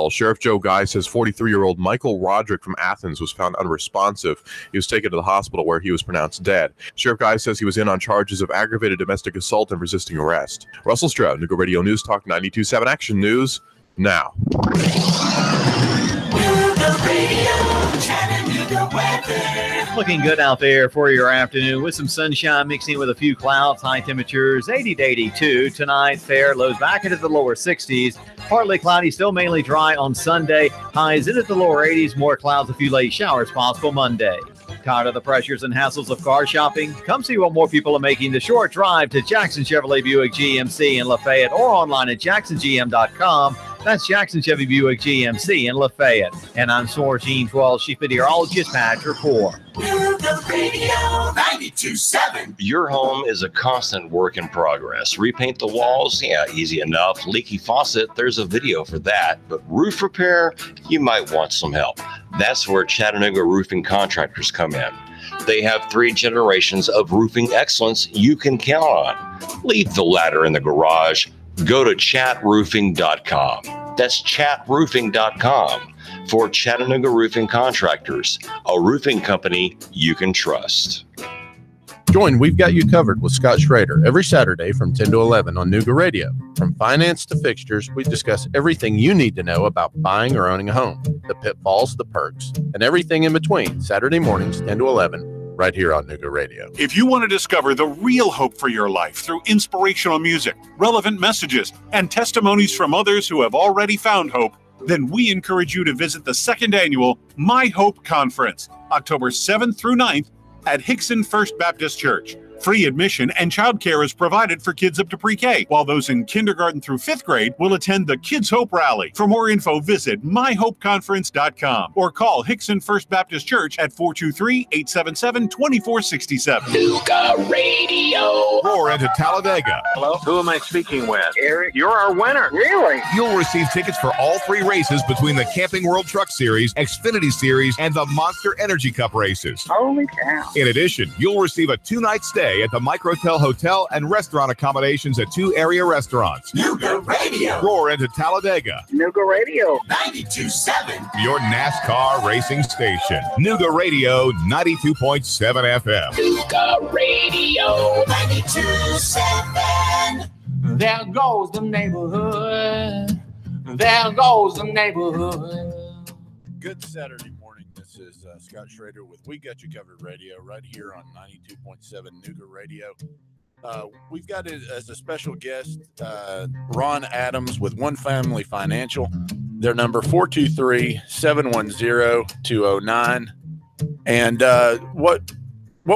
Sheriff Joe Guy says 43-year-old Michael Roderick from Athens was found unresponsive. He was taken to the hospital where he was pronounced dead. Sheriff Guy says he was in on charges of aggravated domestic assault and resisting arrest. Russell Stroud, Nuga Radio News Talk 92.7 Action News now. Looking good out there for your afternoon with some sunshine mixing with a few clouds. High temperatures 80 to 82 tonight. Fair lows back into the lower 60s. Partly cloudy, still mainly dry on Sunday. Highs into the lower 80s. More clouds, a few late showers possible Monday. Tired of the pressures and hassles of car shopping? Come see what more people are making the short drive to Jackson Chevrolet Buick GMC in Lafayette or online at jacksongm.com. That's Jackson Chevy Buick GMC in Lafayette. And I'm Sorgene 12, Chief Meteorologist Pat Report. Nuga Radio 92.7. Your home is a constant work in progress. Repaint the walls? Yeah, easy enough. Leaky faucet? There's a video for that. But roof repair? You might want some help. That's where Chattanooga Roofing Contractors come in. They have 3 generations of roofing excellence you can count on. Leave the ladder in the garage. Go to chatroofing.com. That's chatroofing.com for Chattanooga Roofing Contractors, a roofing company you can trust. Join We've Got You Covered with Scott Schrader every Saturday from 10 to 11 on Nuga Radio. From finance to fixtures, we discuss everything you need to know about buying or owning a home, the pitfalls, the perks, and everything in between. Saturday mornings, 10 to 11, right here on Nuga Radio. If you want to discover the real hope for your life through inspirational music, relevant messages, and testimonies from others who have already found hope, then we encourage you to visit the 2nd annual My Hope Conference, October 7th through 9th at Hickson First Baptist Church. Free admission and childcare is provided for kids up to pre-K, while those in kindergarten through 5th grade will attend the Kids Hope Rally. For more info, visit myhopeconference.com or call Hickson First Baptist Church at 423-877-2467. Nuga Radio. Roar into Talladega. Hello? Who am I speaking with? Eric. You're our winner. Really? You'll receive tickets for all 3 races between the Camping World Truck Series, Xfinity Series, and the Monster Energy Cup races. Holy cow. In addition, you'll receive a 2-night stay at the Microtel Hotel and restaurant accommodations at 2 area restaurants. Nuga Radio. Roar into Talladega. Nuga Radio 92.7. Your NASCAR racing station. Nuga Radio 92.7 FM. Nuga Radio 92.7. There goes the neighborhood. There goes the neighborhood. Good Saturday morning. This is Scott Schrader with We Got You Covered Radio right here on 92.7 Nuga Radio. We've got as a special guest Ron Adams with One Family Financial. Their number 423-710-209. And what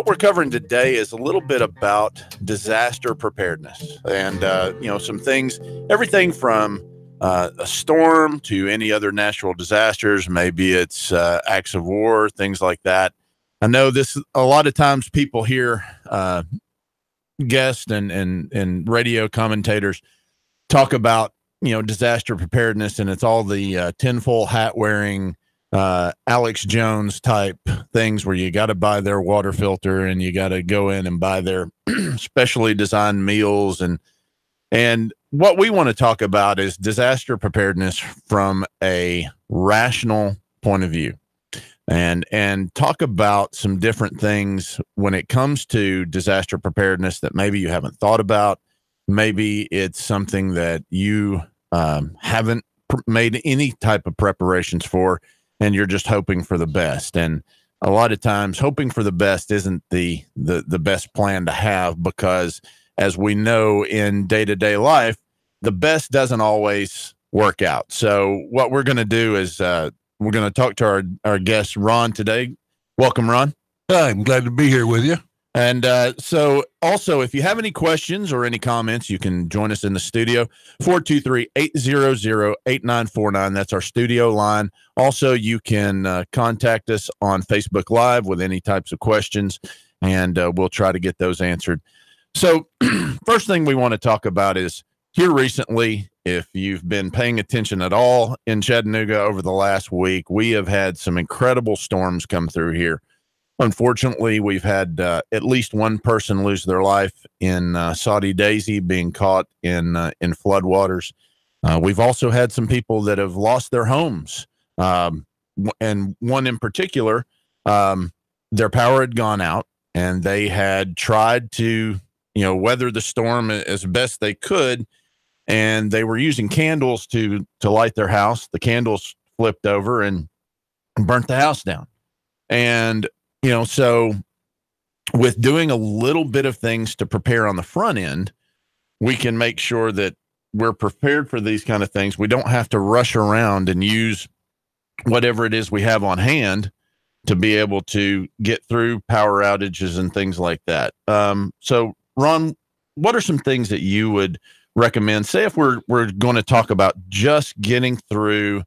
we're covering today is a little bit about disaster preparedness and some things, everything from a storm to any other natural disasters. Maybe it's acts of war, things like that. I know this a lot of times people hear guests and radio commentators talk about disaster preparedness, and it's all the tinfoil hat wearing Alex Jones type things where you got to buy their water filter and you got to go in and buy their specially designed meals and what we want to talk about is disaster preparedness from a rational point of view and talk about some different things when it comes to disaster preparedness that maybe you haven't thought about. Maybe it's something that you haven't made any type of preparations for, and you're just hoping for the best. And a lot of times hoping for the best isn't the best plan to have, because as we know in day-to-day life, the best doesn't always work out. So what we're going to do is we're going to talk to our guest, Ron, today. Welcome, Ron. I'm glad to be here with you. And so also, if you have any questions or any comments, you can join us in the studio, 423-800-8949. That's our studio line. Also, you can contact us on Facebook Live with any types of questions, and we'll try to get those answered. So first thing we want to talk about is here recently, if you've been paying attention at all in Chattanooga over the last week, we have had some incredible storms come through here. Unfortunately, we've had at least one person lose their life in Saudi Daisy, being caught in floodwaters. We've also had some people that have lost their homes. And one in particular, their power had gone out and they had tried to, weather the storm as best they could. And they were using candles to light their house. The candles flipped over and burnt the house down. And, so with doing a little bit of things to prepare on the front end, we can make sure that we're prepared for these kind of things. We don't have to rush around and use whatever it is we have on hand to be able to get through power outages and things like that. So Ron, what are some things that you would recommend? Say if we're going to talk about just getting through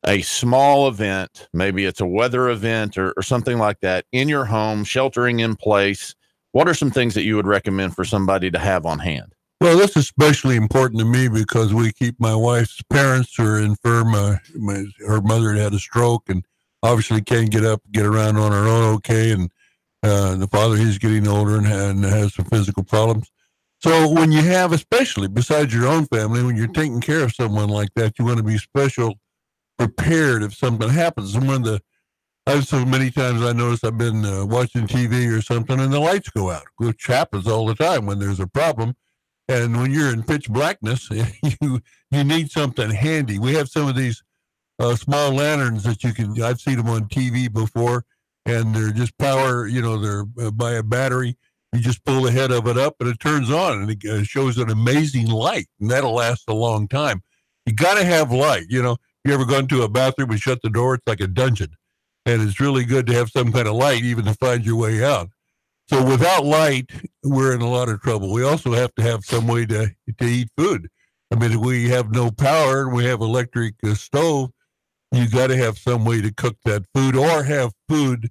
a small event, maybe it's a weather event or something like that in your home, sheltering in place. What are some things that you would recommend for somebody to have on hand? Well, that's especially important to me because we keep my wife's parents who are infirm. Her mother had a stroke and obviously can't get up, get around on her own okay. And the father, he's getting older and has some physical problems. So when you have, especially besides your own family, when you're taking care of someone like that, you want to be prepared if something happens. And I've so many times I notice I've been watching TV or something and the lights go out, which happens all the time when there's a problem. And when you're in pitch blackness, you need something handy. We have some of these small lanterns that I've seen them on TV before, and they're just power, they're by a battery. You just pull the head of it up and it turns on and it shows an amazing light, and that'll last a long time. You got to have light. You ever gone to a bathroom and shut the door? It's like a dungeon, and it's really good to have some kind of light even to find your way out. So without light, we're in a lot of trouble. We also have to have some way to eat food. I mean, if we have no power and we have electric stove, you got to have some way to cook that food or have food,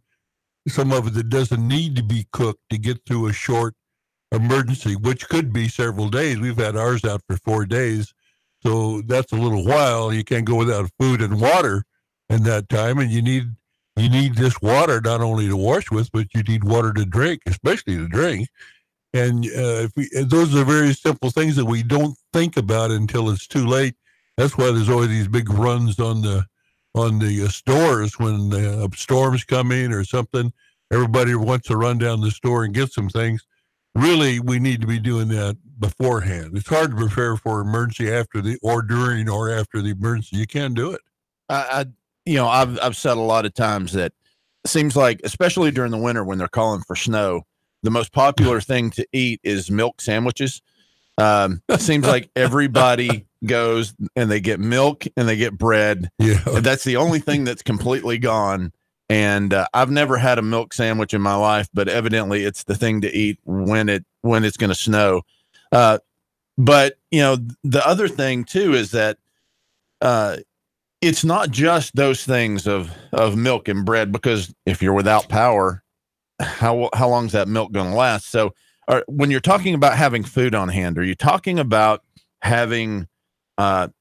some of it that doesn't need to be cooked to get through a short emergency, which could be several days. We've had ours out for 4 days. So that's a little while. You can't go without food and water in that time. And you need this water not only to wash with, but you need water to drink, especially to drink. And those are very simple things that we don't think about until it's too late. That's why there's always these big runs on the stores when a storm's coming or something. Everybody wants to run down the store and get some things. Really, we need to be doing that beforehand. It's hard to prepare for emergency during or after the emergency. You can't do it. I've said a lot of times that it seems like, especially during the winter when they're calling for snow, the most popular thing to eat is milk sandwiches. It seems like everybody goes and they get milk and they get bread. Yeah. That's the only thing that's completely gone. And I've never had a milk sandwich in my life, but evidently it's the thing to eat when it's going to snow. But the other thing too is that it's not just those things of milk and bread, because if you're without power, how long is that milk going to last? So when you're talking about having food on hand, are you talking about having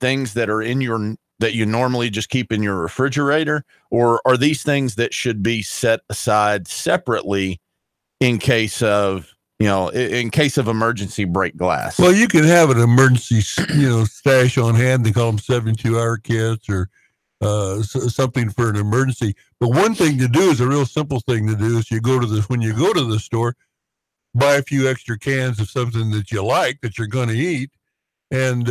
things that are that you normally just keep in your refrigerator, or are these things that should be set aside separately in case of emergency break glass? Well, you can have an emergency, stash on hand. They call them 72-hour kits or something for an emergency. But one thing to do is a real simple thing to do is when you go to the store, buy a few extra cans of something that you like that you're going to eat, and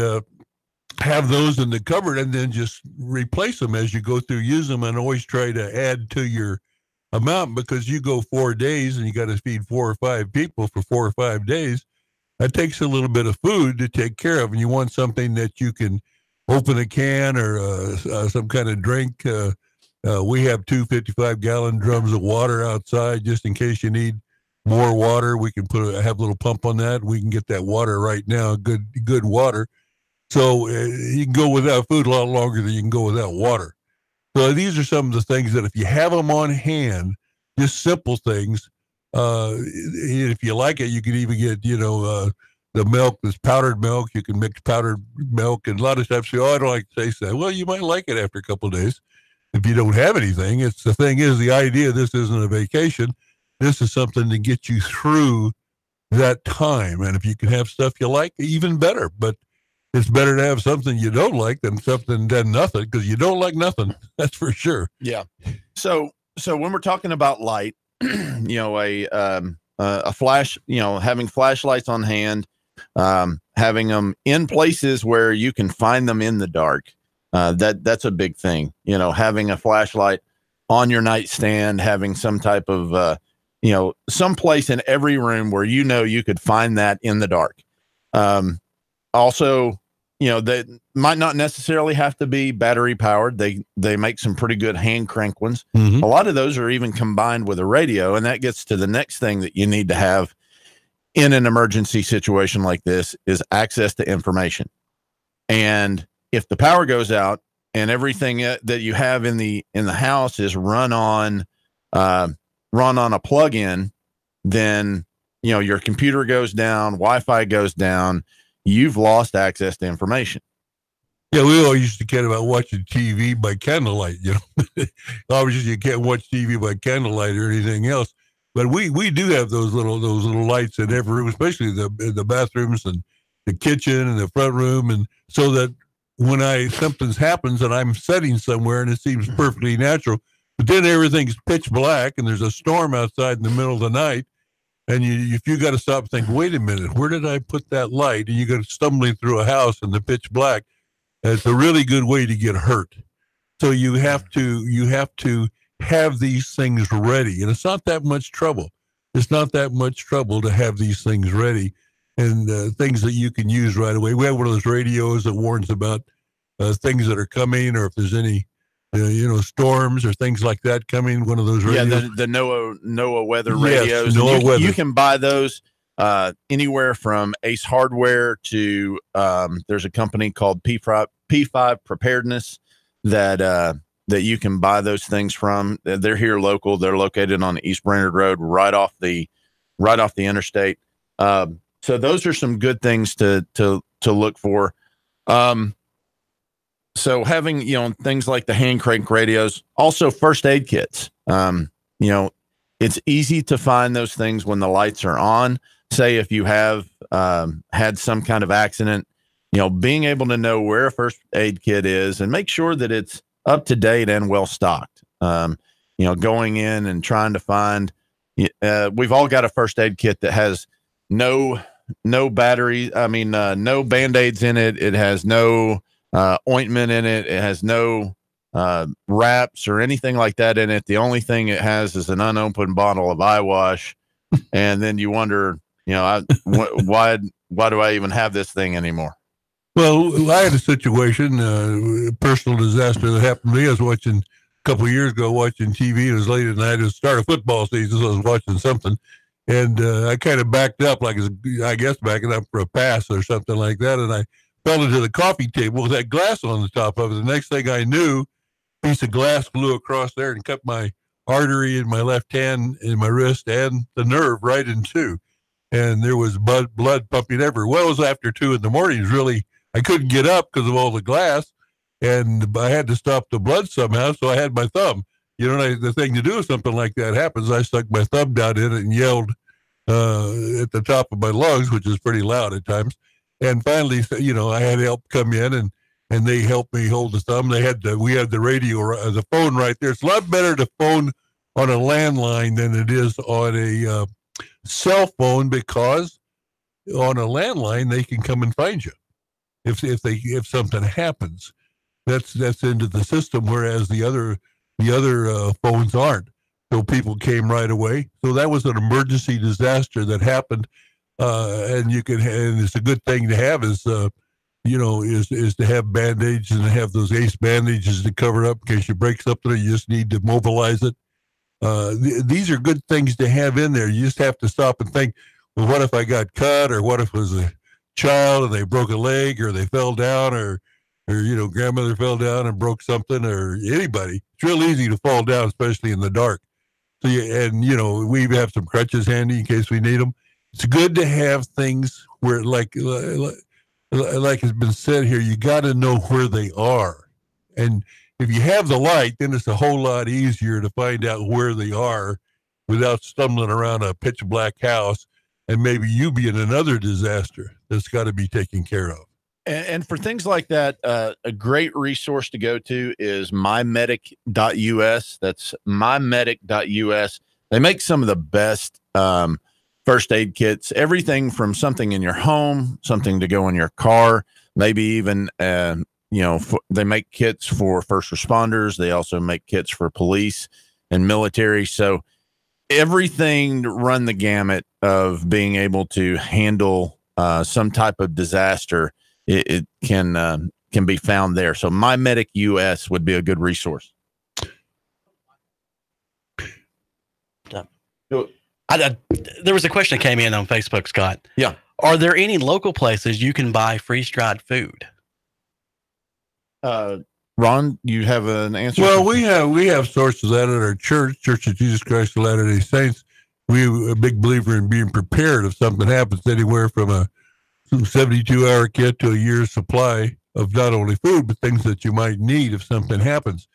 have those in the cupboard, and then just replace them as you go through. Use them and always try to add to your amount, because you go 4 days and you got to feed 4 or 5 people for 4 or 5 days. That takes a little bit of food to take care of, and you want something that you can open a can or some kind of drink. We have 2 55-gallon drums of water outside just in case you need more water. We can have a little pump on that. We can get that water right now, good water. So you can go without food a lot longer than you can go without water. So these are some of the things that if you have them on hand, just simple things. If you like it, you can even get, the milk, this powdered milk. You can mix powdered milk. And a lot of times say, I don't like to taste that. Well, you might like it after a couple of days if you don't have anything. The idea, this isn't a vacation. This is something to get you through that time. And if you can have stuff you like, even better. But it's better to have something you don't like than nothing, because you don't like nothing. That's for sure. Yeah. So when we're talking about light, a flash, having flashlights on hand, having them in places where you can find them in the dark. That's a big thing. Having a flashlight on your nightstand, having some type of, some place in every room where you could find that in the dark. Also, that might not necessarily have to be battery powered. They make some pretty good hand crank ones. Mm-hmm. A lot of those are even combined with a radio, and that gets to the next thing that you need to have in an emergency situation like this is access to information. And if the power goes out and everything that you have in the house is run on a plug-in, then your computer goes down, Wi-Fi goes down, you've lost access to information. Yeah, we all used to kid about watching TV by candlelight. Obviously you can't watch TV by candlelight or anything else, but we do have those little lights in every room, especially the bathrooms and the kitchen and the front room, and so that when something happens and I'm sitting somewhere and it seems perfectly natural, but then everything's pitch black and there's a storm outside in the middle of the night, and if you got to stop and think, wait a minute, where did I put that light? And you go stumbling through a house in the pitch black. It's a really good way to get hurt. So you have to have these things ready, and it's not that much trouble. It's not that much trouble to have these things ready, and things that you can use right away. We have one of those radios that warns about things that are coming, or if there's any, storms or things like that coming. One of those radios. Yeah, the NOAA weather radios. NOAA weather. You can buy those anywhere from Ace Hardware to there's a company called P5 Preparedness that you can buy those things from. They're here local. They're located on East Brainerd Road, right off the interstate. So those are some good things to look for. So having, things like the hand crank radios, also first aid kits. It's easy to find those things when the lights are on. Say if you have had some kind of accident, being able to know where a first aid kit is and make sure that it's up to date and well stocked. Going in and trying to find, we've all got a first aid kit that has no battery. No Band-Aids in it. It has no ointment in it. It has no wraps or anything like that in it. The only thing it has is an unopened bottle of eye wash. And then you wonder, why do I even have this thing anymore? Well, I had a situation, a personal disaster that happened to me. I was watching a couple of years ago, watching TV. It was late at night. It was the start of football season, so I was watching something. And I kind of backed up, backing up for a pass or something like that. And I fell into the coffee table with that glass on the top of it. The next thing I knew, a piece of glass flew across there and cut my artery in my left hand, in my wrist, and the nerve right in two. And there was blood pumping everywhere. Well, it was after 2 a.m. Really, I couldn't get up because of all the glass, and I had to stop the blood somehow, so I had my thumb. The thing to do if something like that happens, I stuck my thumb down in it and yelled at the top of my lungs, which is pretty loud at times. And finally, I had help come in, and they helped me hold the thumb. We had the radio, the phone right there. It's a lot better to phone on a landline than it is on a cell phone, because on a landline they can come and find you if something happens. That's into the system, whereas the other phones aren't. So people came right away. So that was an emergency disaster that happened, and it's a good thing to have is to have Band-Aids and to have those Ace bandages to cover it up in case you break something or you just need to mobilize it. These are good things to have in there. You just have to stop and think, well, what if I got cut, or what if it was a child and they broke a leg, or they fell down, or grandmother fell down and broke something, or anybody. It's real easy to fall down, especially in the dark. So we have some crutches handy in case we need them. It's good to have things where, like has been said here, you got to know where they are. And if you have the light, then it's a whole lot easier to find out where they are without stumbling around a pitch black house and maybe you be in another disaster that's got to be taken care of. And for things like that, a great resource to go to is mymedic.us. That's mymedic.us. They make some of the best first aid kits, everything from something in your home, something to go in your car, maybe even, they make kits for first responders. They also make kits for police and military. So everything to run the gamut of being able to handle some type of disaster, it can be found there. So MyMedic US would be a good resource. There was a question that came in on Facebook, Scott. Yeah. Are there any local places you can buy freeze-dried food? Ron, you have an answer? Well, we have sources of that at our church, Church of Jesus Christ of Latter-day Saints. We're a big believer in being prepared if something happens, anywhere from a 72-hour kit to a year's supply of not only food, but things that you might need if something happens.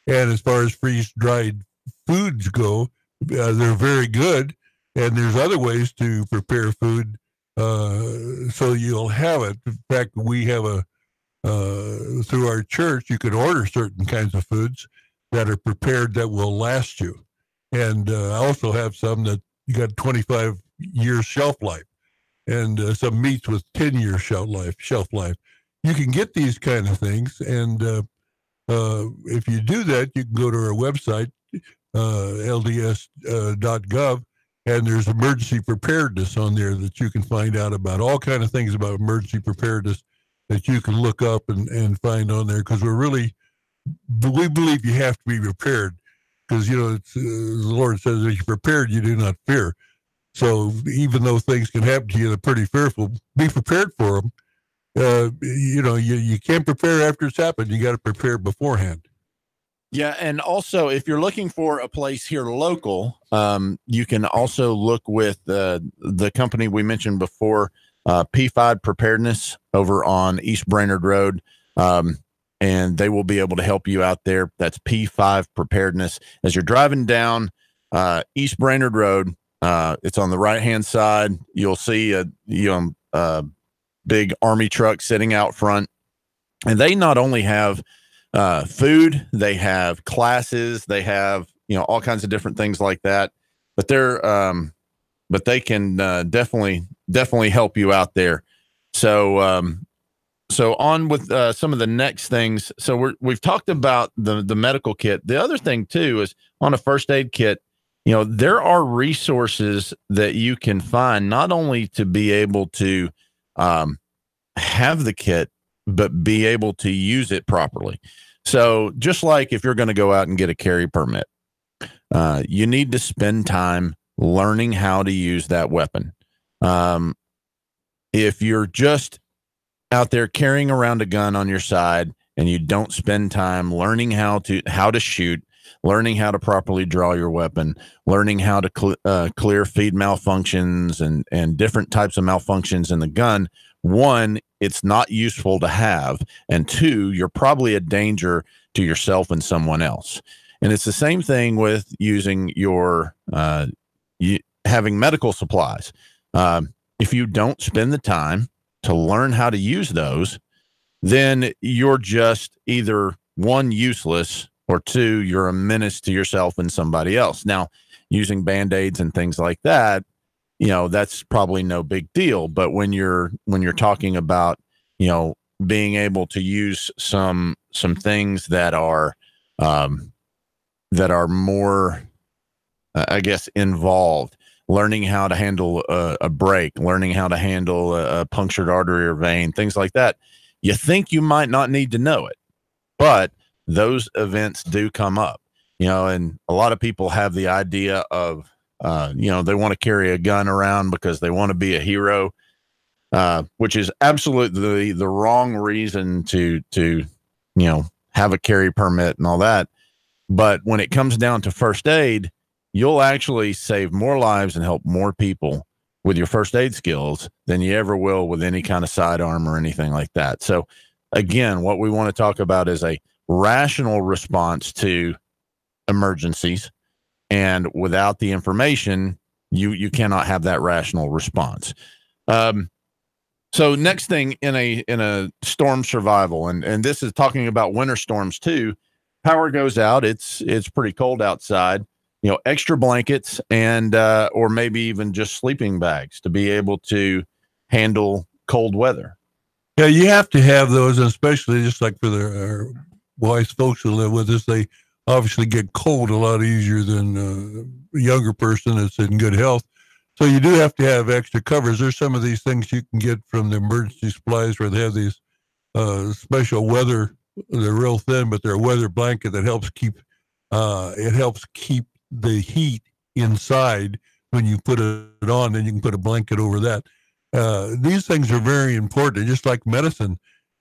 And as far as freeze-dried foods go, they're very good. And there's other ways to prepare food so you'll have it. In fact, we have through our church, you can order certain kinds of foods that are prepared that will last you. And I also have some that you got 25 years shelf life, and some meats with 10-year shelf life. You can get these kind of things, and if you do that, you can go to our website, lds.gov, and there's emergency preparedness on there that you can find out about all kind of things about emergency preparedness that you can look up and find on there, because we believe you have to be prepared, because it's, the Lord says, if you're prepared, you do not fear. So even though things can happen to you that are pretty fearful, be prepared for them. You can't prepare after it's happened. You got to prepare beforehand. Yeah, and also if you're looking for a place here local, you can also look with the company we mentioned before, P5 Preparedness over on East Brainerd Road, and they will be able to help you out there. That's P5 Preparedness. As you're driving down East Brainerd Road, it's on the right-hand side. You'll see a big Army truck sitting out front, and they not only have food, they have classes, they have all kinds of different things like that, but they can definitely help you out there. So on with some of the next things. So we've talked about the medical kit. The other thing too is on a first aid kit, there are resources that you can find not only to be able to have the kit, but be able to use it properly. So just like if you're going to go out and get a carry permit, you need to spend time learning how to use that weapon. If you're just out there carrying around a gun on your side and you don't spend time learning how to shoot, learning how to properly draw your weapon, learning how to clear feed malfunctions and different types of malfunctions in the gun, one, it's not useful to have, and two, you're probably a danger to yourself and someone else. And it's the same thing with using your having medical supplies. If you don't spend the time to learn how to use those, then you're just either one, useless, or two, you're a menace to yourself and somebody else. Now, using Band-Aids and things like that, that's probably no big deal. But when you're talking about, being able to use some things that are more, I guess, involved, learning how to handle a brake, learning how to handle a punctured artery or vein, things like that, you think you might not need to know it, but those events do come up, and a lot of people have the idea of, they want to carry a gun around because they want to be a hero, which is absolutely the wrong reason to have a carry permit and all that. But when it comes down to first aid, you'll actually save more lives and help more people with your first aid skills than you ever will with any kind of sidearm or anything like that. So again, what we want to talk about is a rational response to emergencies, and without the information, you cannot have that rational response. So next thing in a storm survival, and this is talking about winter storms too. Power goes out. It's pretty cold outside. Extra blankets and or maybe even just sleeping bags to be able to handle cold weather. Yeah, you have to have those, especially just like for our wise folks who live with us. They obviously get cold a lot easier than a younger person that's in good health. So you do have to have extra covers. There's some of these things you can get from the emergency supplies where they have these special weather. They're real thin, but they're a weather blanket that helps keep the heat inside. When you put it on, then you can put a blanket over that. These things are very important, just like medicine.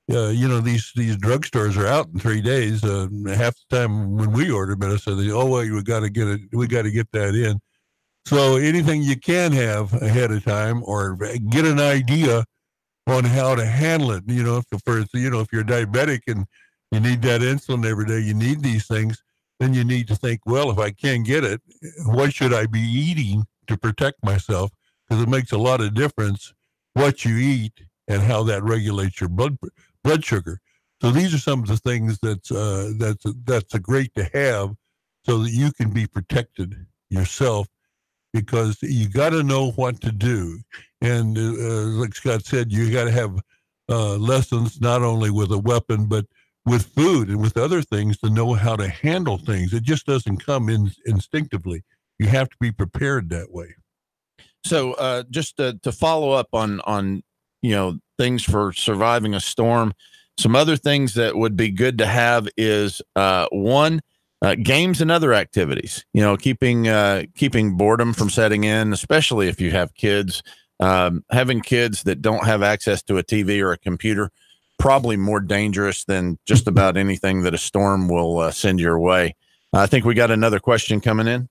These drugstores are out in 3 days. Half the time when we order medicine, they well, we got to get it. We got to get that in. So anything you can have ahead of time, or get an idea on how to handle it. If you're diabetic and you need that insulin every day, you need these things. Then you need to think, well, if I can't get it, what should I be eating to protect myself? Because it makes a lot of difference what you eat and how that regulates your blood sugar. So these are some of the things that's great to have, so that you can be protected yourself, because you got to know what to do. And like Scott said, you got to have lessons not only with a weapon, but with food and with other things to know how to handle things. It just doesn't come in instinctively. You have to be prepared that way. So just to follow up on things for surviving a storm, some other things that would be good to have is one, games and other activities. Keeping boredom from setting in, especially if you have kids. Having kids that don't have access to a TV or a computer, probably more dangerous than just about anything that a storm will send your way. I think we got another question coming in.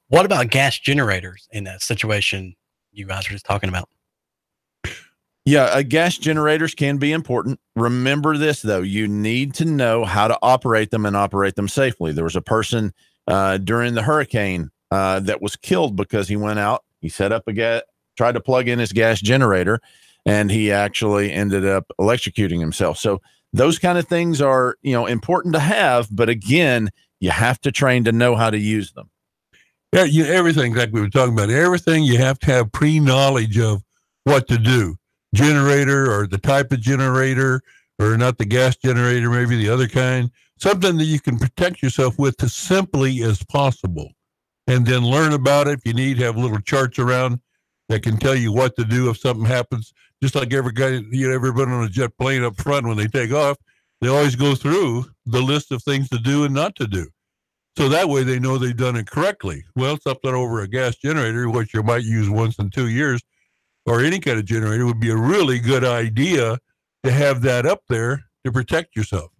What about gas generators in that situation you guys were just talking about? Yeah, gas generators can be important. Remember this, though. You need to know how to operate them and operate them safely. There was a person during the hurricane that was killed because he went out, he set up tried to plug in his gas generator, and he actually ended up electrocuting himself. So those kind of things are, important to have, but again, you have to train to know how to use them. Yeah, everything, like we were talking about, everything you have to have pre-knowledge of what to do. Generator, or the type of generator, or not the gas generator, maybe the other kind, something that you can protect yourself with as simply as possible. And then learn about it. If you need, have little charts around that can tell you what to do if something happens. Just like everybody on a jet plane up front, when they take off, they always go through the list of things to do and not to do. So that way they know they've done it correctly. Well, something over a gas generator, which you might use once in 2 years, or any kind of generator, would be a really good idea to have that up there to protect yourself.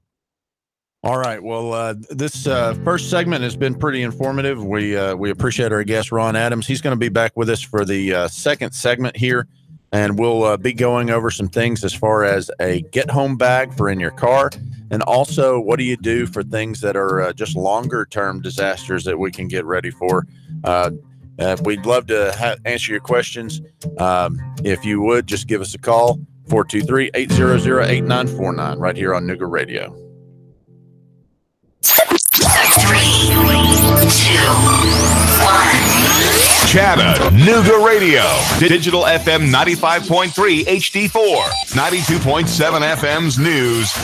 All right. Well, this first segment has been pretty informative. We appreciate our guest, Ron Adams. He's going to be back with us for the second segment here, and we'll be going over some things as far as a get-home bag for in your car, and also what do you do for things that are just longer-term disasters that we can get ready for. We'd love to answer your questions. If you would, just give us a call, 423-800-8949, right here on Nooga Radio. 3, 2, 1. Chattanooga Radio. Digital FM 95.3 HD4. 92.7 FM's news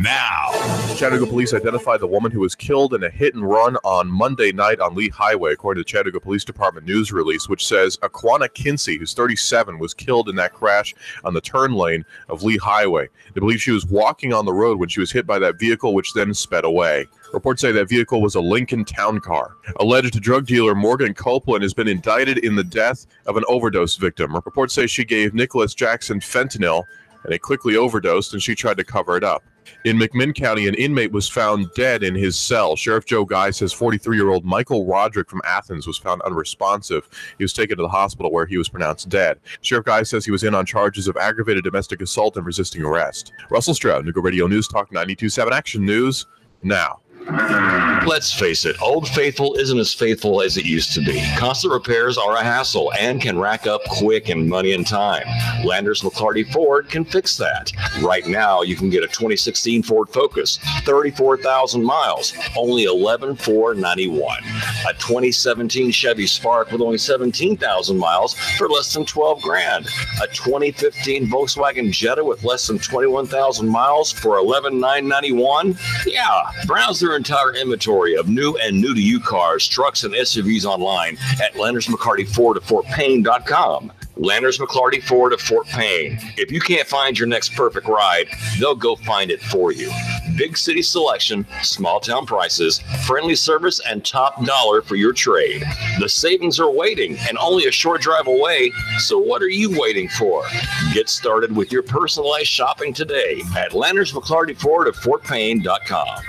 now. Chattanooga police identified the woman who was killed in a hit and run on Monday night on Lee Highway, according to the Chattanooga Police Department news release, which says Aquana Kinsey, who's 37, was killed in that crash on the turn lane of Lee Highway. They believe she was walking on the road when she was hit by that vehicle, which then sped away. Reports say that vehicle was a Lincoln Town Car. Alleged drug dealer Morgan Copeland has been indicted in the death of an overdose victim. Reports say she gave Nicholas Jackson fentanyl, and he quickly overdosed, and she tried to cover it up. In McMinn County, an inmate was found dead in his cell. Sheriff Joe Guy says 43-year-old Michael Roderick from Athens was found unresponsive. He was taken to the hospital where he was pronounced dead. Sheriff Guy says he was in on charges of aggravated domestic assault and resisting arrest. Russell Stroud, Nooga Radio News Talk 92.7 Action News now. Let's face it, Old Faithful isn't as faithful as it used to be. Constant repairs are a hassle and can rack up quick in money and time. Landers McClarty Ford can fix that. Right now, you can get a 2016 Ford Focus, 34,000 miles, only $11,491. A 2017 Chevy Spark with only 17,000 miles for less than $12,000. A 2015 Volkswagen Jetta with less than 21,000 miles for $11,991. Yeah, browse their entire inventory of new and new-to-you cars, trucks, and SUVs online at Landers McCarty Ford of FortPayne.com. Landers McClarty Ford of Fort Payne. If you can't find your next perfect ride, they'll go find it for you. Big city selection, small town prices, friendly service, and top dollar for your trade. The savings are waiting and only a short drive away, so what are you waiting for? Get started with your personalized shopping today at Landers McClarty Ford of FortPayne.com.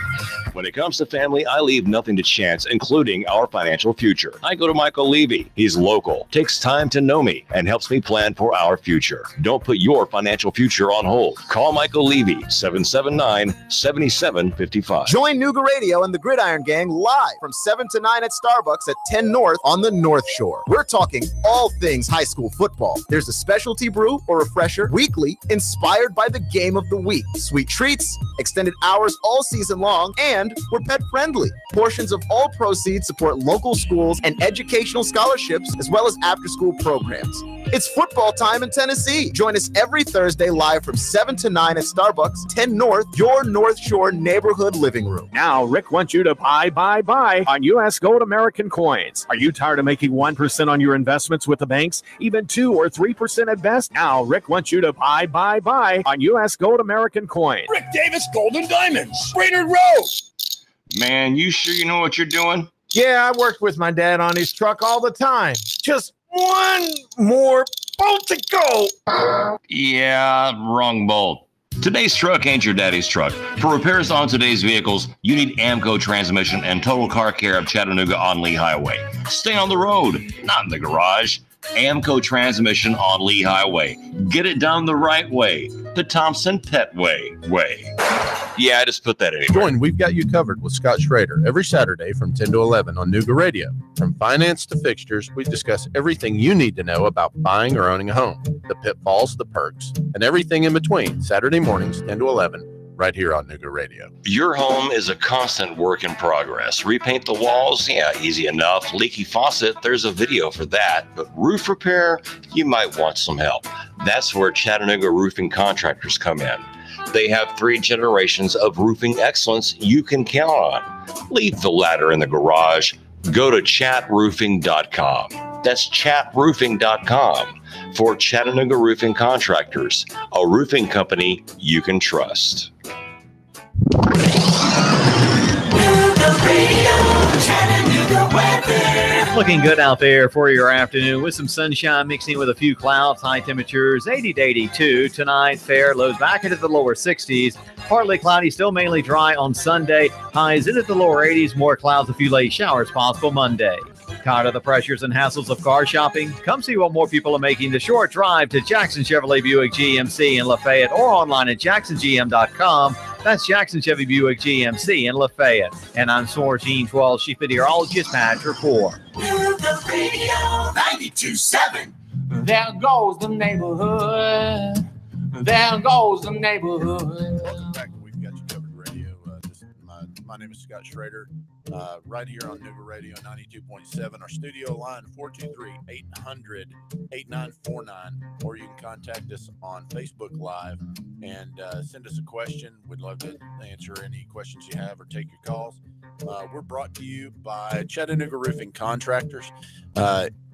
When it comes to family, I leave nothing to chance, including our financial future. I go to Michael Levy. He's local, takes time to know me, and helps me plan for our future. Don't put your financial future on hold. Call Michael Levy, 779-7755. Join Nuga Radio and the Gridiron Gang live from 7 to 9 at Starbucks at 10 North on the North Shore. We're talking all things high school football. There's a specialty brew or refresher weekly inspired by the game of the week. Sweet treats, extended hours all season long, and we're pet friendly. Portions of all proceeds support local schools and educational scholarships, as well as after-school programs. It's football time in Tennessee. Join us every Thursday live from 7 to 9 at Starbucks, 10 North, your North Shore neighborhood living room. Now, Rick wants you to buy on U.S. Gold American coins. Are you tired of making 1% on your investments with the banks, even 2 or 3% at best? Now, Rick wants you to buy on U.S. Gold American coins. Rick Davis Gold and Diamonds, Brainerd Road. Man, you sure you know what you're doing? Yeah, I worked with my dad on his truck all the time. Just one more bolt to go. Yeah, wrong bolt. Today's truck ain't your daddy's truck. For repairs on today's vehicles, you need Amco Transmission and Total Car Care of Chattanooga on Lee Highway. Stay on the road, not in the garage. Amco Transmission on Lee Highway. Get it done the right way. The Thompson Pet Way. Yeah, I just put that anywhere. Join We've Got You Covered with Scott Schrader every Saturday from 10 to 11 on Nuga Radio. From finance to fixtures, we discuss everything you need to know about buying or owning a home, the pitfalls, the perks, and everything in between. Saturday mornings, 10 to 11, right here on Nuga Radio. Your home is a constant work in progress. Repaint the walls? Yeah, easy enough. Leaky faucet? There's a video for that. But roof repair? You might want some help. That's where Chattanooga roofing contractors come in. They have 3 generations of roofing excellence you can count on. Leave the ladder in the garage. Go to chatroofing.com. That's chatroofing.com for Chattanooga Roofing Contractors, a roofing company you can trust. Looking good out there for your afternoon with some sunshine mixing with a few clouds. High temperatures 80 to 82 tonight. Fair lows back into the lower 60s. Partly cloudy, still mainly dry on Sunday. Highs into the lower 80s. More clouds, a few late showers possible Monday. Tired of the pressures and hassles of car shopping? Come see what more people are making the short drive to Jackson Chevrolet Buick GMC in Lafayette or online at jacksongm.com. That's Jackson Chevy Buick GMC in Lafayette. And I'm Sorgene 12, Chief Meteorologist Pat Report. Nuga Radio 92.7. There goes the neighborhood. There goes the neighborhood. Welcome back to We've Got You Covered Radio. My name is Scott Schrader. Right here on Nuga Radio 92.7. Our studio line 423-800-8949, or you can contact us on Facebook Live and send us a question. We'd love to answer any questions you have or take your calls. We're brought to you by Chattanooga Roofing Contractors.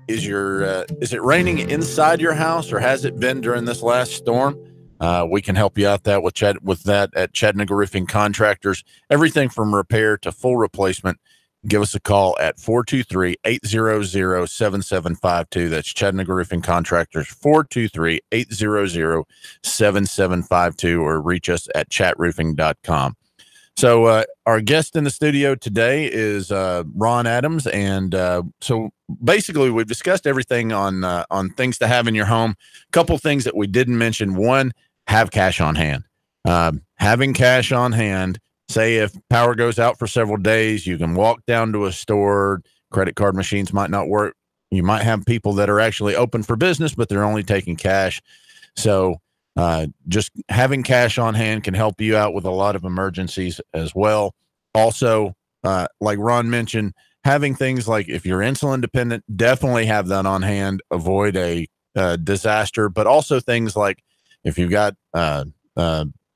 Is it raining inside your house, or has it been during this last storm? We can help you out with that at Chattanooga Roofing Contractors. Everything from repair to full replacement. Give us a call at 423-800-7752. That's Chattanooga Roofing Contractors, 423-800-7752, or reach us at chatroofing.com. So our guest in the studio today is Ron Adams, and so basically we've discussed everything on things to have in your home. A couple things that we didn't mention. One, have cash on hand. Having cash on hand say if power goes out for several days, you can walk down to a store. Credit card machines might not work. You might have people that are actually open for business, but they're only taking cash. So just having cash on hand can help you out with a lot of emergencies as well. Also, like Ron mentioned, having things like if you're insulin dependent, definitely have that on hand. Avoid a disaster, but also things like if you've got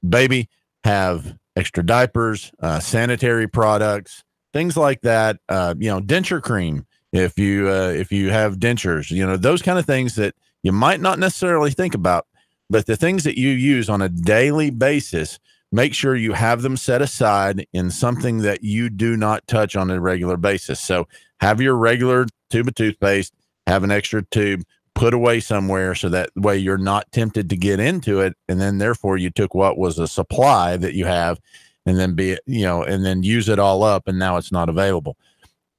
baby, have extra diapers, sanitary products, things like that. Denture cream. If you have dentures, those kind of things that you might not necessarily think about, but the things that you use on a daily basis, make sure you have them set aside in something that you do not touch on a regular basis. So have your regular tube of toothpaste, have an extra tube, put away somewhere so that way you're not tempted to get into it. And then therefore you took what was a supply that you have and then and then use it all up. And now it's not available.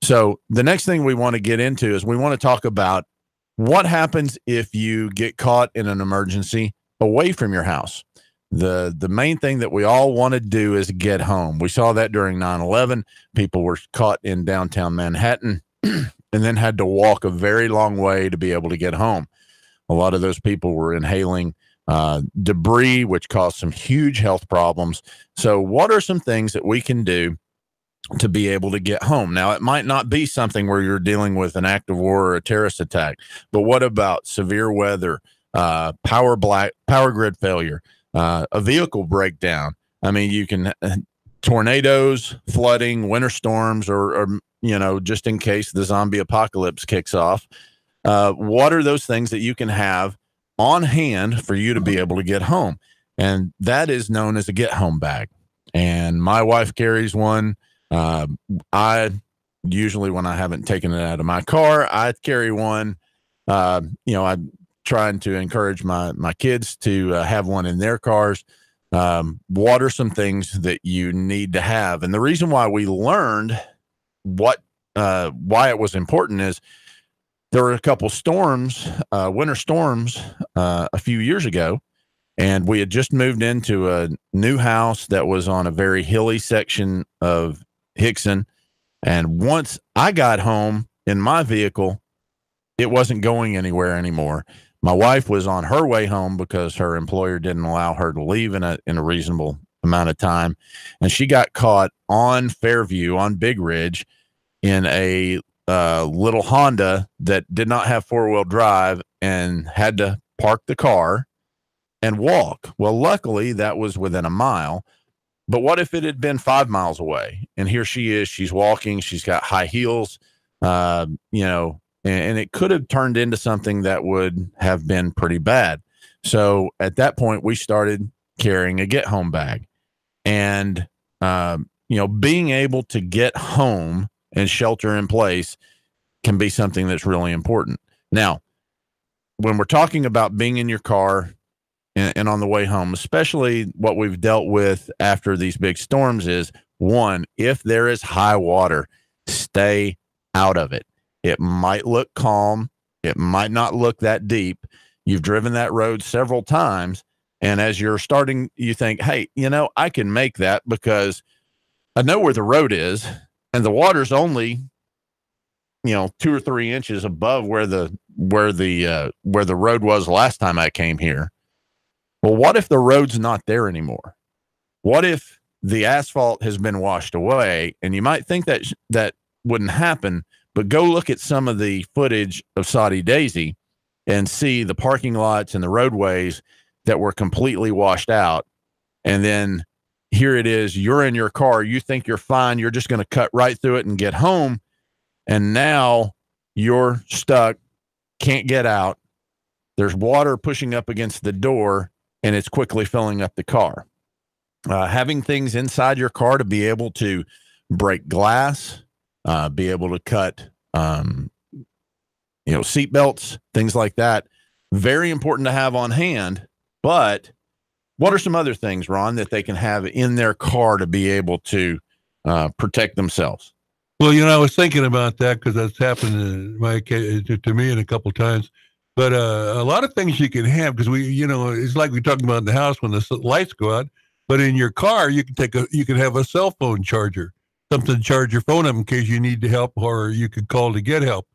So the next thing we want to get into is we want to talk about what happens if you get caught in an emergency away from your house. The main thing that we all want to do is get home. We saw that during 9/11. People were caught in downtown Manhattan and then had to walk a very long way to be able to get home. A lot of those people were inhaling debris, which caused some huge health problems. So what are some things that we can do to be able to get home? Now, it might not be something where you're dealing with an active war or a terrorist attack, but what about severe weather, power grid failure, a vehicle breakdown? I mean, you can tornadoes, flooding, winter storms, or just in case the zombie apocalypse kicks off. What are those things that you can have on hand for you to be able to get home? And that is known as a get home bag. And my wife carries one. I usually, when I haven't taken it out of my car, I carry one. I'm trying to encourage my kids to have one in their cars. What are some things that you need to have? And the reason why we learned why it was important is there were a couple storms, winter storms, a few years ago, and we had just moved into a new house that was on a very hilly section of Hickson. And once I got home in my vehicle, it wasn't going anywhere anymore. My wife was on her way home because her employer didn't allow her to leave in a reasonable amount of time. And she got caught on Fairview on Big Ridge in a little Honda that did not have 4-wheel drive and had to park the car and walk. Well, luckily that was within a mile. But what if it had been 5 miles away? And here she is, she's walking, she's got high heels, and it could have turned into something that would have been pretty bad. So at that point, we started carrying a get home bag. And, being able to get home and shelter in place can be something that's really important. Now, when we're talking about being in your car and on the way home, especially what we've dealt with after these big storms is, one, if there is high water, stay out of it. It might look calm. It might not look that deep. You've driven that road several times. And as you're starting, you think, hey, I can make that because I know where the road is and the water's only, 2 or 3 inches above where the road was last time I came here. Well, what if the road's not there anymore? What if the asphalt has been washed away? And you might think that wouldn't happen, but go look at some of the footage of Saudi Daisy and see the parking lots and the roadways that were completely washed out. And then here it is, you're in your car, you think you're fine, you're just going to cut right through it and get home. And now you're stuck, can't get out. There's water pushing up against the door, and it's quickly filling up the car. Having things inside your car to be able to break glass, be able to cut, seat belts, things like that. Very important to have on hand. But what are some other things, Ron, that they can have in their car to be able to protect themselves? Well, I was thinking about that because that's happened to me in a couple of times. But a lot of things you can have because it's like we talked about in the house when the lights go out. But in your car, you can have a cell phone charger, something to charge your phone up in case you need help, or you could call to get help.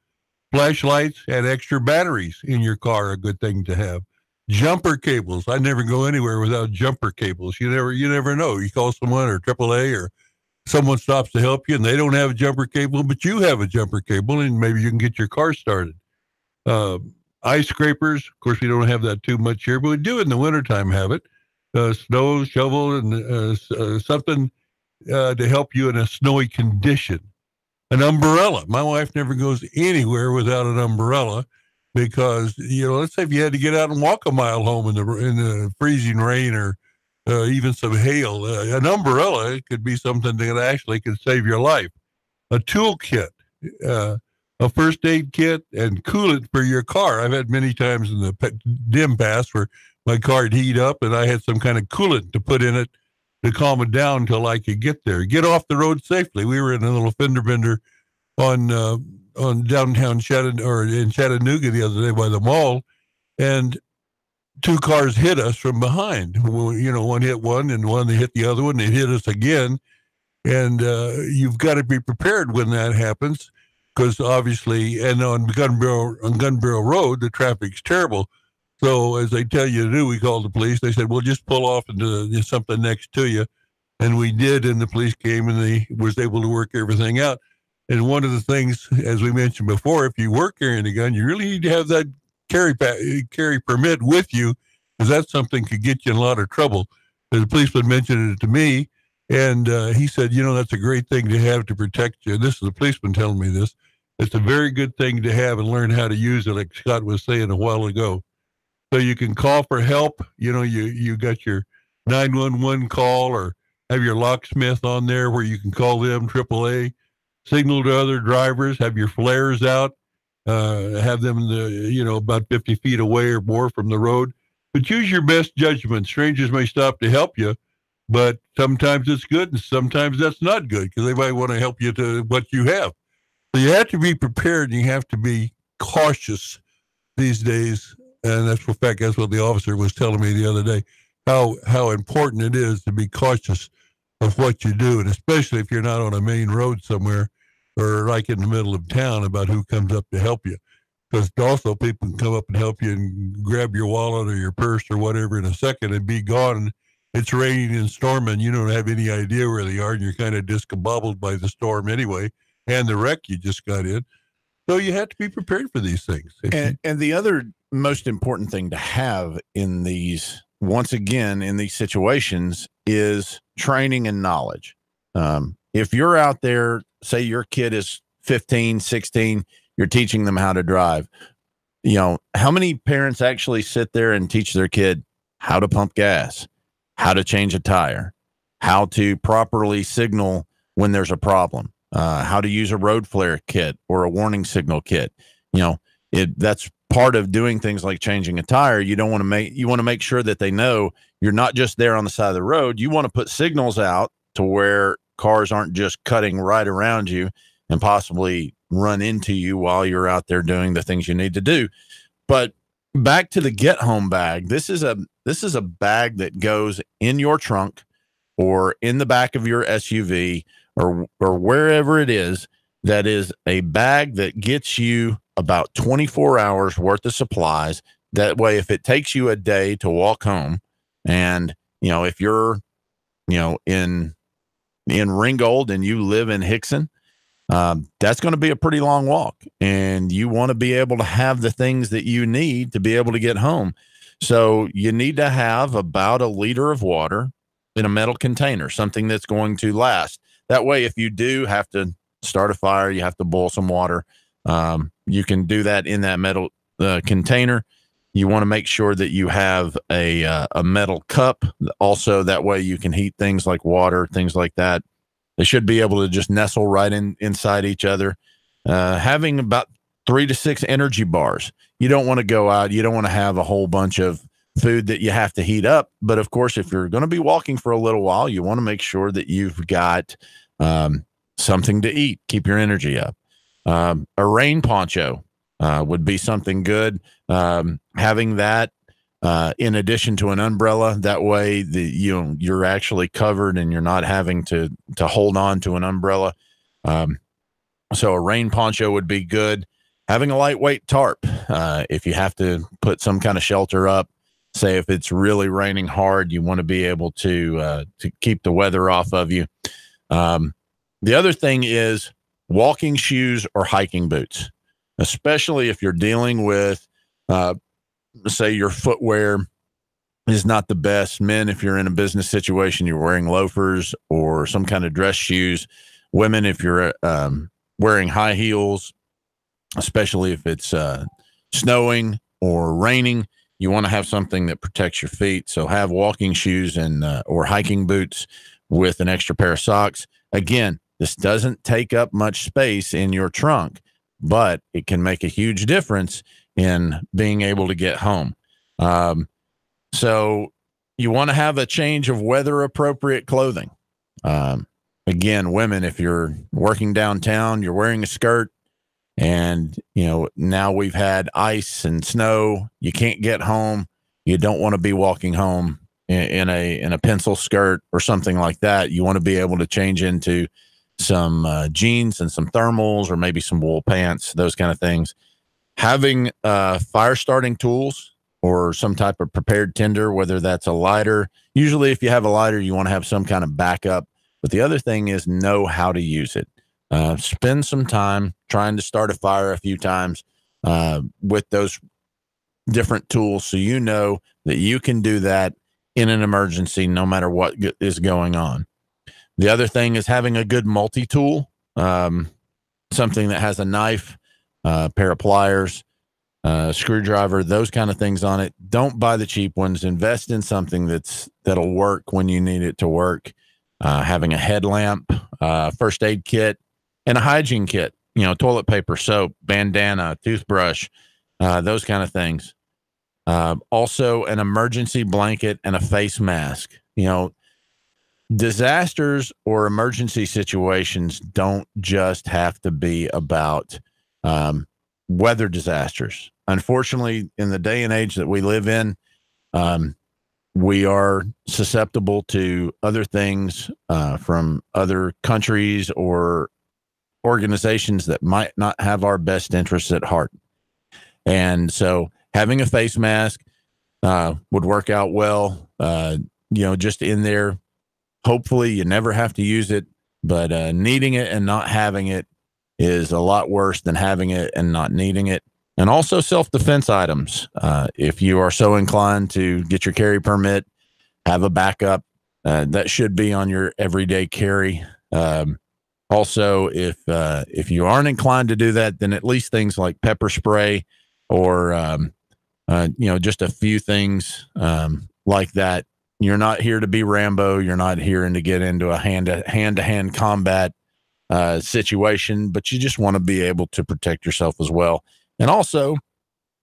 Flashlights and extra batteries in your car are a good thing to have. Jumper cables. I never go anywhere without jumper cables. You never know. You call someone or AAA or someone stops to help you and they don't have a jumper cable, but you have a jumper cable and maybe you can get your car started. Ice scrapers. Of course, we don't have that too much here, but we do in the wintertime have it. Snow shovel and something to help you in a snowy condition. An umbrella. My wife never goes anywhere without an umbrella because, let's say if you had to get out and walk a mile home in the freezing rain or even some hail, an umbrella could be something that actually could save your life. A toolkit, a first aid kit, and coolant for your car. I've had many times in the dim past where my car would heat up and I had some kind of coolant to put in it to calm it down until I could get there. Get off the road safely. We were in a little fender bender on downtown in Chattanooga the other day by the mall, and two cars hit us from behind. One hit one and one hit the other one. They hit us again, and you've got to be prepared when that happens because obviously, and on Gun Barrel Road, the traffic's terrible. So as they tell you to do, we called the police. They said, well, just pull off into something next to you. And we did, and the police came and they was able to work everything out. And one of the things, as we mentioned before, if you were carrying a gun, you really need to have that carry permit with you because that's something could get you in a lot of trouble. The policeman mentioned it to me, and he said, that's a great thing to have to protect you. This is a policeman telling me this. It's a very good thing to have and learn how to use it, like Scott was saying a while ago. So you can call for help. You got your 911 call or have your locksmith on there where you can call them, AAA, signal to other drivers, have your flares out, have them about 50 feet away or more from the road. But use your best judgment. Strangers may stop to help you, but sometimes it's good and sometimes that's not good because they might want to help you to what you have. So you have to be prepared and you have to be cautious these days. And that's what the officer was telling me the other day, how important it is to be cautious of what you do, and especially if you're not on a main road somewhere or like in the middle of town about who comes up to help you. Because also people can come up and help you and grab your wallet or your purse or whatever in a second and be gone. It's raining and storming. You don't have any idea where they are, and you're kind of discombobbled by the storm anyway and the wreck you just got in. So you have to be prepared for these things. And the other most important thing to have in these situations is training and knowledge. If you're out there, say your kid is 15, 16, you're teaching them how to drive. How many parents actually sit there and teach their kid how to pump gas, how to change a tire, how to properly signal when there's a problem, how to use a road flare kit or a warning signal kit? That's part of doing things like changing a tire. You want to make sure that they know you're not just there on the side of the road. You want to put signals out to where cars aren't just cutting right around you and possibly run into you while you're out there doing the things you need to do. But back to the get home bag. This is a bag that goes in your trunk or in the back of your SUV or wherever it is. That is a bag that gets you about 24 hours worth of supplies. That way, if it takes you a day to walk home, and if you're in Ringgold and you live in Hickson, that's going to be a pretty long walk, and you want to be able to have the things that you need to be able to get home. So you need to have about 1 liter of water in a metal container, something that's going to last. That way, if you do have to start a fire, you have to boil some water, you can do that in that metal container. You want to make sure that you have a metal cup also. That way you can heat things like water, things like that. They should be able to just nestle right inside each other. Having about 3 to 6 energy bars. You don't want to go out. You don't want to have a whole bunch of food that you have to heat up. But of course, if you're going to be walking for a little while, you want to make sure that you've got something to eat. Keep your energy up. A rain poncho would be something good. Having that in addition to an umbrella. That way you're actually covered and you're not having to hold on to an umbrella. So a rain poncho would be good. Having a lightweight tarp, if you have to put some kind of shelter up, say if it's really raining hard, you want to be able to keep the weather off of you. The other thing is walking shoes or hiking boots, especially if you're dealing with, say your footwear is not the best. Men, if you're in a business situation, you're wearing loafers or some kind of dress shoes. Women, if you're wearing high heels, especially if it's snowing or raining, you want to have something that protects your feet. So have walking shoes and or hiking boots with an extra pair of socks. Again, this doesn't take up much space in your trunk, but it can make a huge difference in being able to get home. So you want to have a change of weather appropriate clothing. Again, women, if you're working downtown, you're wearing a skirt, and now we've had ice and snow, you can't get home. You don't want to be walking home in a pencil skirt or something like that. You want to be able to change into some jeans and some thermals, or maybe some wool pants, those kind of things. Having fire starting tools or some type of prepared tinder, whether that's a lighter. Usually if you have a lighter, you want to have some kind of backup. But the other thing is know how to use it. Spend some time trying to start a fire a few times with those different tools, so you know that you can do that in an emergency no matter what is going on. The other thing is having a good multi-tool, something that has a knife, pair of pliers, screwdriver, those kind of things on it. Don't buy the cheap ones. Invest in something that'll work when you need it to work. Having a headlamp, first aid kit, and a hygiene kit, toilet paper, soap, bandana, toothbrush, those kind of things. Also an emergency blanket and a face mask. Disasters or emergency situations don't just have to be about weather disasters. Unfortunately, in the day and age that we live in, we are susceptible to other things from other countries or organizations that might not have our best interests at heart. And so having a face mask would work out well, just in there. Hopefully you never have to use it, but needing it and not having it is a lot worse than having it and not needing it. And also self-defense items. If you are so inclined to get your carry permit, have a backup. That should be on your everyday carry. Also, if you aren't inclined to do that, then at least things like pepper spray or, just a few things like that. You're not here to be Rambo. You're not here to get into a hand-to-hand combat situation, but you just want to be able to protect yourself as well. And also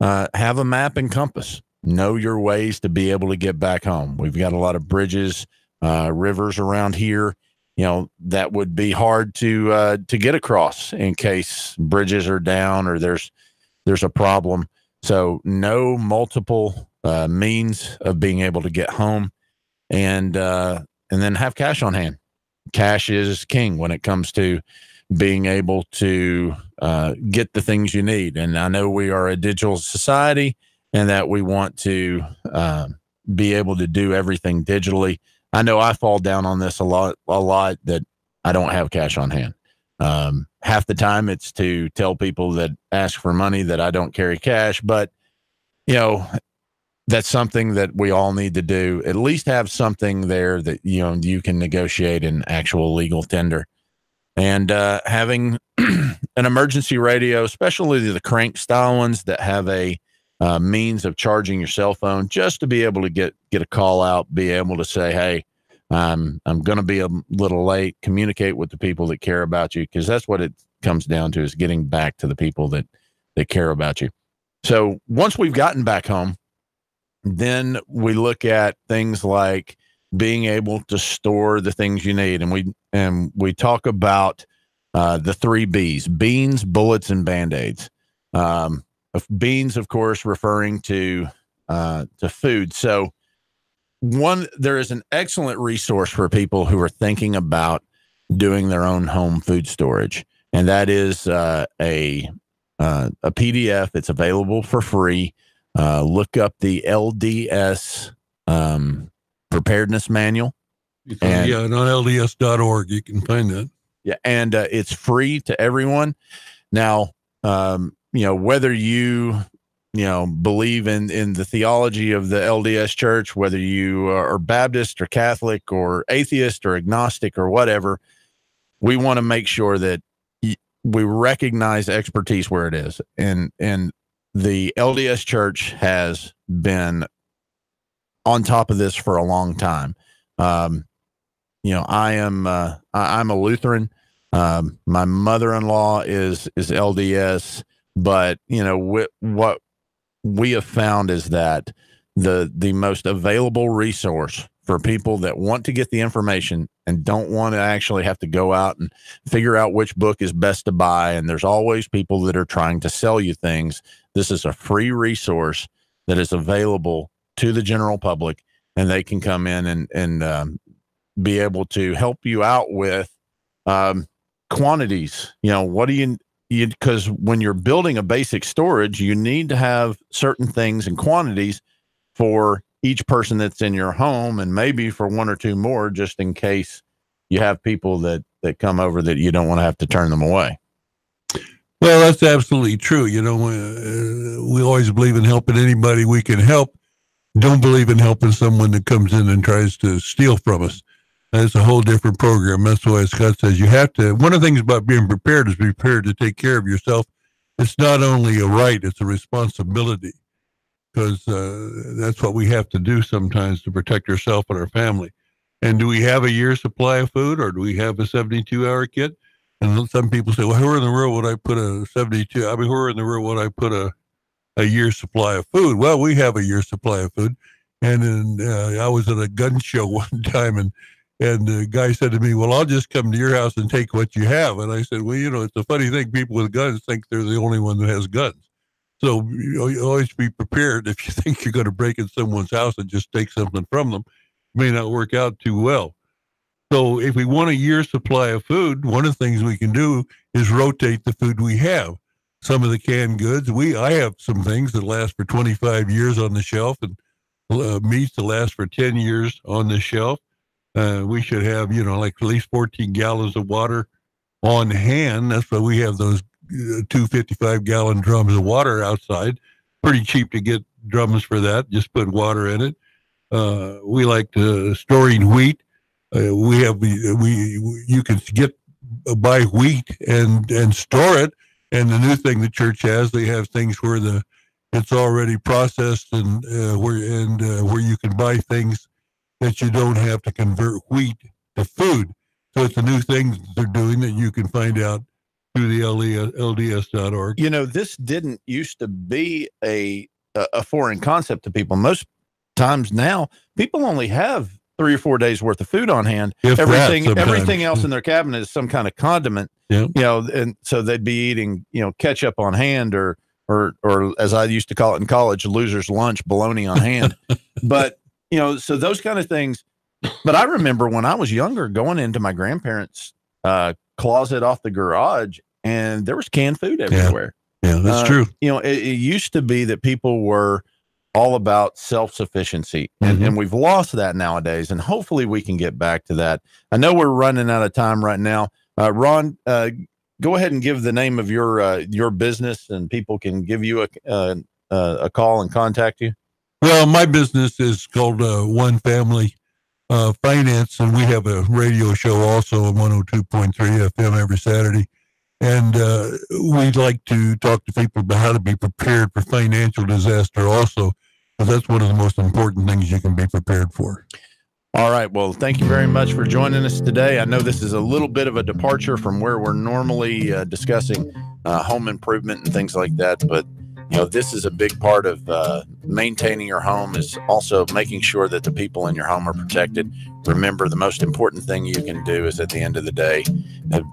have a map and compass. Know your ways to be able to get back home. We've got a lot of bridges, rivers around here, that would be hard to get across in case bridges are down or there's a problem. So know multiple means of being able to get home, and then have cash on hand. Cash is king when it comes to being able to get the things you need. And I know we are a digital society and that we want to be able to do everything digitally. I know I fall down on this a lot that I don't have cash on hand. Half the time it's to tell people that ask for money that I don't carry cash, but that's something that we all need to do. At least have something there that, you can negotiate an actual legal tender. And having an emergency radio, especially the crank style ones that have a means of charging your cell phone, just to be able to get a call out, be able to say, hey, I'm going to be a little late, communicate with the people that care about you, because that's what it comes down to, is getting back to the people that care about you. So once we've gotten back home, then we look at things like being able to store the things you need. And we talk about the 3 B's: beans, bullets, and Band-Aids. Beans, of course, referring to to food. So there is an excellent resource for people who are thinking about doing their own home food storage, and that is a PDF. It's available for free. Look up the LDS preparedness manual. And on LDS.org, you can find that. Yeah, and it's free to everyone. Now, whether you believe in the theology of the LDS Church, whether you are Baptist or Catholic or atheist or agnostic or whatever, we want to make sure that we recognize expertise where it is. And the LDS Church has been on top of this for a long time. I'm a Lutheran. My mother-in-law is LDS, but what we have found is that the most available resource for people that want to get the information and don't want to actually have to go out and figure out which book is best to buy. And there's always people that are trying to sell you things. This is a free resource that is available to the general public, and they can come in and be able to help you out with quantities. What do you because when you're building a basic storage, you need to have certain things and quantities for each person that's in your home, and maybe for one or two more, just in case you have people that come over that you don't want to have to turn them away. Well, that's absolutely true. We always believe in helping anybody we can help. Don't believe in helping someone that comes in and tries to steal from us. That's a whole different program. That's why Scott says you have to. One of the things about being prepared is be prepared to take care of yourself. It's not only a right, it's a responsibility, because that's what we have to do sometimes to protect ourselves and our family. And do we have a year's supply of food, or do we have a 72-hour kit? And some people say, well, where in the world would I put a 72? I mean, where in the world would I put a year's supply of food? Well, we have a year's supply of food. And I was at a gun show one time, and the guy said to me, well, I'll just come to your house and take what you have. And I said, well, it's a funny thing. People with guns think they're the only one that has guns. So you always be prepared. If you think you're going to break in someone's house and just take something from them, it may not work out too well. So if we want a year's supply of food, one of the things we can do is rotate the food we have. Some of the canned goods, I have some things that last for 25 years on the shelf, and meats that last for 10 years on the shelf. We should have, like at least 14 gallons of water on hand. That's why we have those 2 55-gallon drums of water outside. Pretty cheap to get drums for that. Just put water in it. We like storing wheat. You can buy wheat and store it. And the new thing the church has, they have things where it's already processed and where you can buy things that you don't have to convert wheat to food. So it's a new thing they're doing that you can find out through the LDS.org. This didn't used to be a foreign concept to people. Most times now, people only have 3 or 4 days worth of food on hand. Everything else in their cabinet is some kind of condiment. Yeah. And so they'd be eating, ketchup on hand, or as I used to call it in college, loser's lunch, bologna on hand. But so those kind of things. But I remember when I was younger, going into my grandparents' closet off the garage, and there was canned food everywhere. Yeah, that's true. It used to be that people were all about self-sufficiency, and we've lost that nowadays, and hopefully we can get back to that. I know we're running out of time right now. Ron, go ahead and give the name of your business, and people can give you a call and contact you. Well, my business is called One Family Finance, and we have a radio show also on 102.3 FM every Saturday. And we'd like to talk to people about how to be prepared for financial disaster also, because that's one of the most important things you can be prepared for. All right. Well, thank you very much for joining us today. I know this is a little bit of a departure from where we're normally discussing home improvement and things like that, but this is a big part of maintaining your home, is also making sure that the people in your home are protected. Remember, the most important thing you can do is, at the end of the day,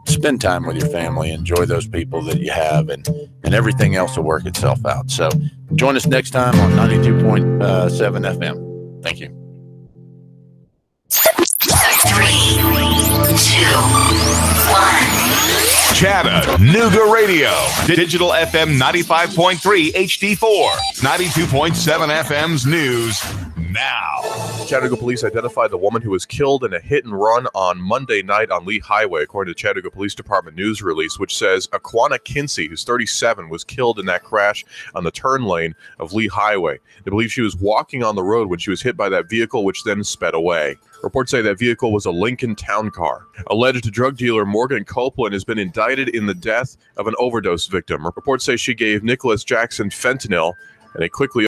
spend time with your family, enjoy those people that you have, and everything else will work itself out. So join us next time on 92.7 FM. Thank you. 3, 2, 1. Chattanooga Radio. Digital FM 95.3 HD4. 92.7 FM's news now. Chattanooga police identified the woman who was killed in a hit and run on Monday night on Lee Highway, according to the Chattanooga Police Department news release, which says Aquana Kinsey, who's 37, was killed in that crash on the turn lane of Lee Highway. They believe she was walking on the road when she was hit by that vehicle, which then sped away. Reports say that vehicle was a Lincoln Town Car. Alleged drug dealer Morgan Copeland has been indicted in the death of an overdose victim. Reports say she gave Nicholas Jackson fentanyl, and it quickly